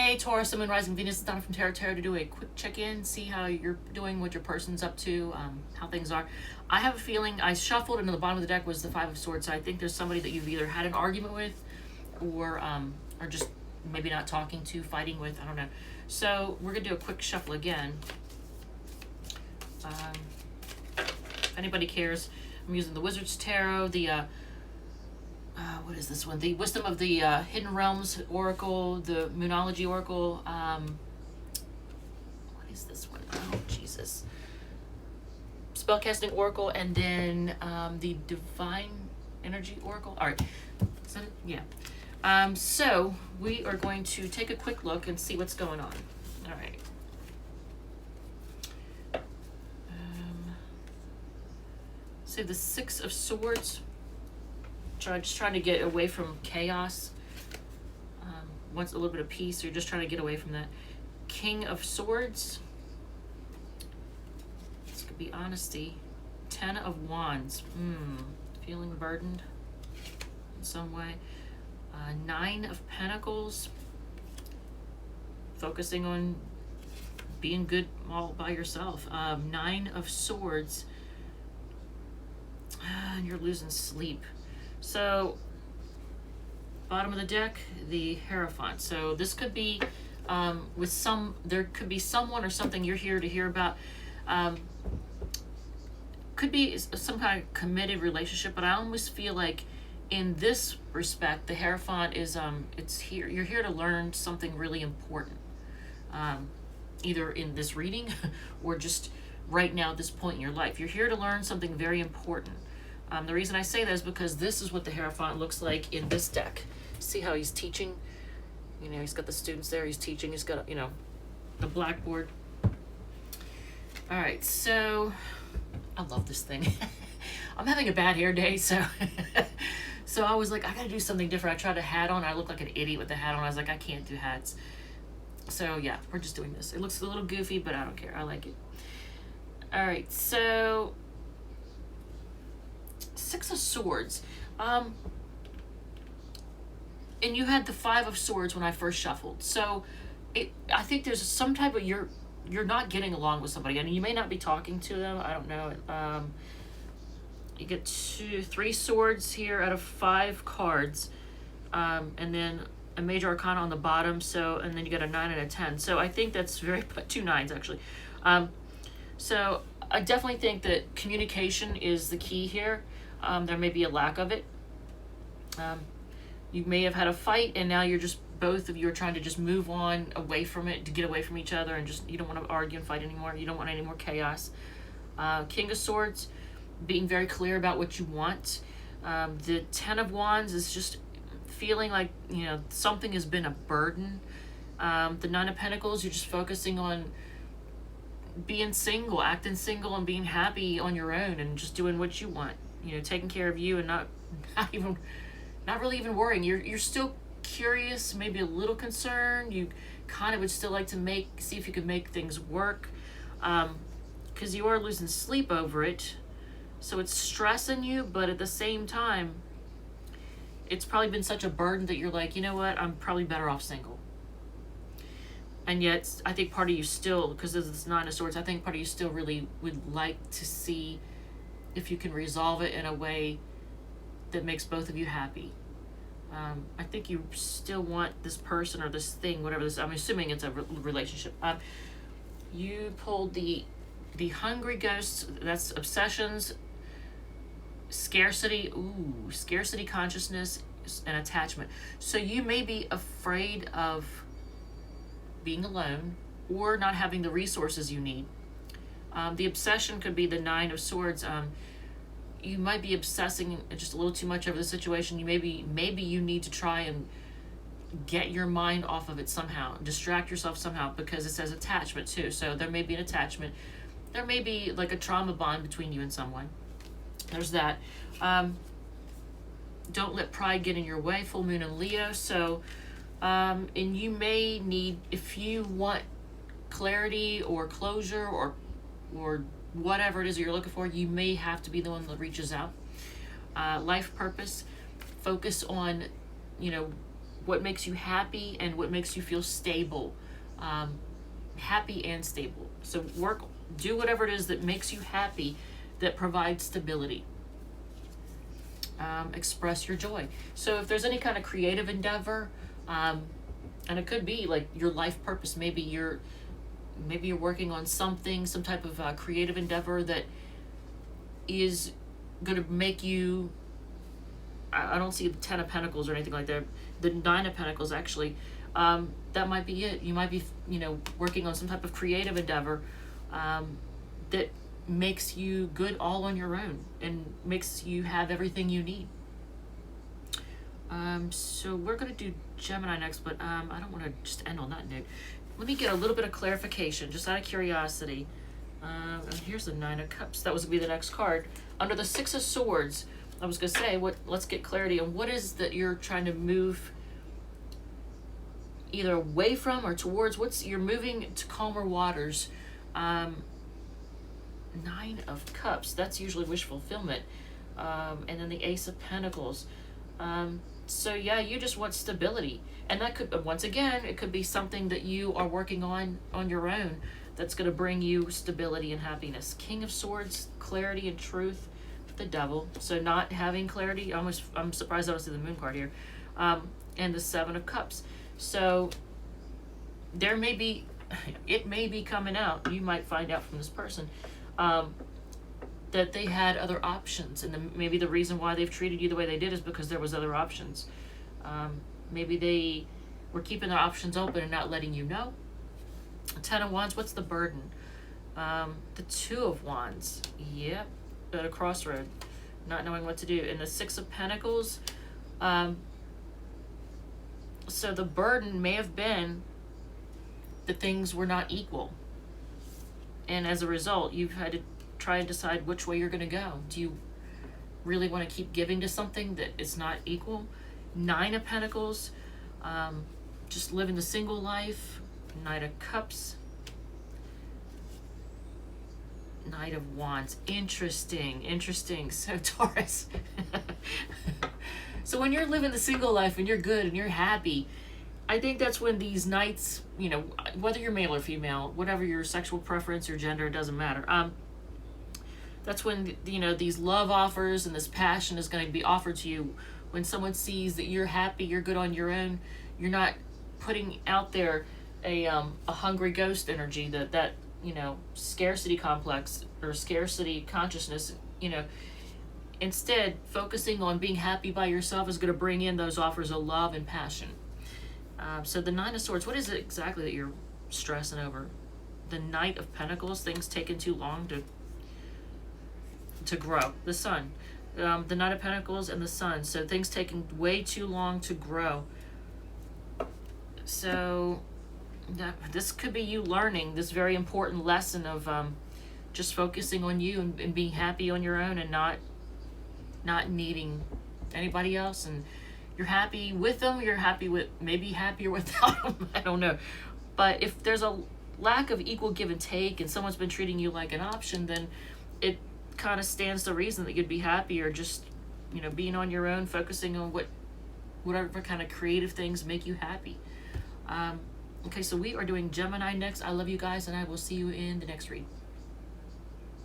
Hey Taurus, Sun, Moon, Rising, Venus, it's Donna from Tarot to do a quick check-in, see how you're doing, what your person's up to, how things are. I have a feeling, I shuffled and at the bottom of the deck was the Five of Swords, so I think there's somebody that you've either had an argument with or just maybe not talking to, fighting with, I don't know. So we're going to do a quick shuffle again. If anybody cares, I'm using the Wizard's Tarot, the what is this one? The Wisdom of the Hidden Realms Oracle, the Moonology Oracle. What is this one? Oh, Jesus. Spellcasting Oracle, and then the Divine Energy Oracle. All right. Is that it? Yeah. So we are going to take a quick look and see what's going on. All right. So the Six of Swords. Just trying to get away from chaos. Wants a little bit of peace. You're just trying to get away from that. King of Swords. This could be honesty. Ten of Wands. Feeling burdened in some way. Nine of Pentacles. Focusing on being good all by yourself. Nine of Swords. And you're losing sleep. So, bottom of the deck, the Hierophant. So this could be there could be someone or something you're here to hear about. Could be some kind of committed relationship, but I almost feel like in this respect, the Hierophant is, you're here to learn something really important. Either in this reading or just right now at this point in your life. You're here to learn something very important. The reason I say that is because this is what the Hierophant looks like in this deck. See how he's teaching? You know, he's got the students there, he's teaching, he's got, you know, the blackboard. All right, so I love this thing. I'm having a bad hair day, so so I was like, I gotta do something different. I tried a hat on, I look like an idiot with the hat on. I was like, I can't do hats. So yeah, we're just doing this. It looks a little goofy, but I don't care. I like it. All right, so Six of Swords. And you had the Five of Swords when I first shuffled. So I think there's some type of, you're not getting along with somebody. And you may not be talking to them. I don't know. You get three swords here out of 5 cards. And then a major arcana on the bottom. So, and then you get a 9 and a 10. So I think that's very, 2 9s actually. So I definitely think that communication is the key here. There may be a lack of it. You may have had a fight and now you're just, both of you are trying to just move on away from it, to get away from each other, and just, you don't want to argue and fight anymore. You don't want any more chaos. King of Swords, being very clear about what you want. The Ten of Wands is just feeling like, you know, something has been a burden. The Nine of Pentacles, you're just focusing on being single, acting single and being happy on your own and just doing what you want. You know, taking care of you and not really even worrying. You're still curious, maybe a little concerned. You kind of would still like to see if you could make things work, because you are losing sleep over it. So it's stressing you, but at the same time, it's probably been such a burden that you're like, you know what, I'm probably better off single. And yet, I think part of you still, because of this Nine of Swords, I think part of you still really would like to see if you can resolve it in a way that makes both of you happy. I think you still want this person or this thing, whatever this, I'm assuming it's a relationship. You pulled the Hungry Ghost, that's obsessions, scarcity, scarcity consciousness, and attachment. So you may be afraid of being alone or not having the resources you need. The obsession could be the Nine of Swords. You might be obsessing just a little too much over the situation. You maybe you need to try and get your mind off of it somehow, distract yourself somehow, because it says attachment too. So there may be an attachment. There may be like a trauma bond between you and someone. There's that. Don't let pride get in your way. Full moon in Leo. So, and you may need, if you want clarity or closure or whatever it is you're looking for, you may have to be the one that reaches out. Life purpose, focus on, you know, what makes you happy and what makes you feel stable, happy and stable. So do whatever it is that makes you happy, that provides stability. Express your joy. So if there's any kind of creative endeavor, and it could be like your life purpose, maybe you're working on something, some type of creative endeavor that is going to make you, I don't see the 10 of Pentacles or anything like that, the 9 of Pentacles actually, that might be it. You might be, working on some type of creative endeavor that makes you good all on your own and makes you have everything you need. So we're going to do Gemini next, but I don't want to just end on that note. Let me get a little bit of clarification, just out of curiosity. And here's the 9 of Cups. That was going to be the next card. Under the 6 of Swords, I was going to say, let's get clarity on what is that you're trying to move either away from or towards. You're moving to calmer waters. 9 of Cups, that's usually wish fulfillment. And then the Ace of Pentacles. So yeah, you just want stability. And that could, once again, it could be something that you are working on your own that's going to bring you stability and happiness. King of Swords, clarity and truth. The Devil. So not having clarity. I'm surprised I don't see the Moon card here. And the 7 of Cups. So it may be coming out. You might find out from this person that they had other options, and maybe the reason why they've treated you the way they did is because there was other options. Maybe they were keeping their options open and not letting you know. 10 of Wands, what's the burden? The 2 of Wands, yep, at a crossroad, not knowing what to do. And the 6 of Pentacles, so the burden may have been that things were not equal. And as a result, you've had to try and decide which way you're going to go. Do you really want to keep giving to something that is not equal? 9 of Pentacles, just living the single life. 9 of Cups. Knight of Wands. Interesting. So Taurus. So when you're living the single life and you're good and you're happy, I think that's when these knights, whether you're male or female, whatever your sexual preference or gender, it doesn't matter. That's when, these love offers and this passion is going to be offered to you. When someone sees that you're happy, you're good on your own, you're not putting out there a hungry ghost energy, that scarcity complex or scarcity consciousness, instead focusing on being happy by yourself is going to bring in those offers of love and passion. So the 9 of Swords, what is it exactly that you're stressing over? The Knight of Pentacles, things taking too long to grow. The Sun, the Knight of Pentacles and the Sun, so things taking way too long to grow. So this could be you learning this very important lesson of just focusing on you and being happy on your own and not needing anybody else. And you're happy with them, maybe happier without them, I don't know. But if there's a lack of equal give and take and someone's been treating you like an option, then it kind of stands to reason that you'd be happier just, being on your own, focusing on whatever kind of creative things make you happy. Okay, so we are doing Gemini next. I love you guys, and I will see you in the next read.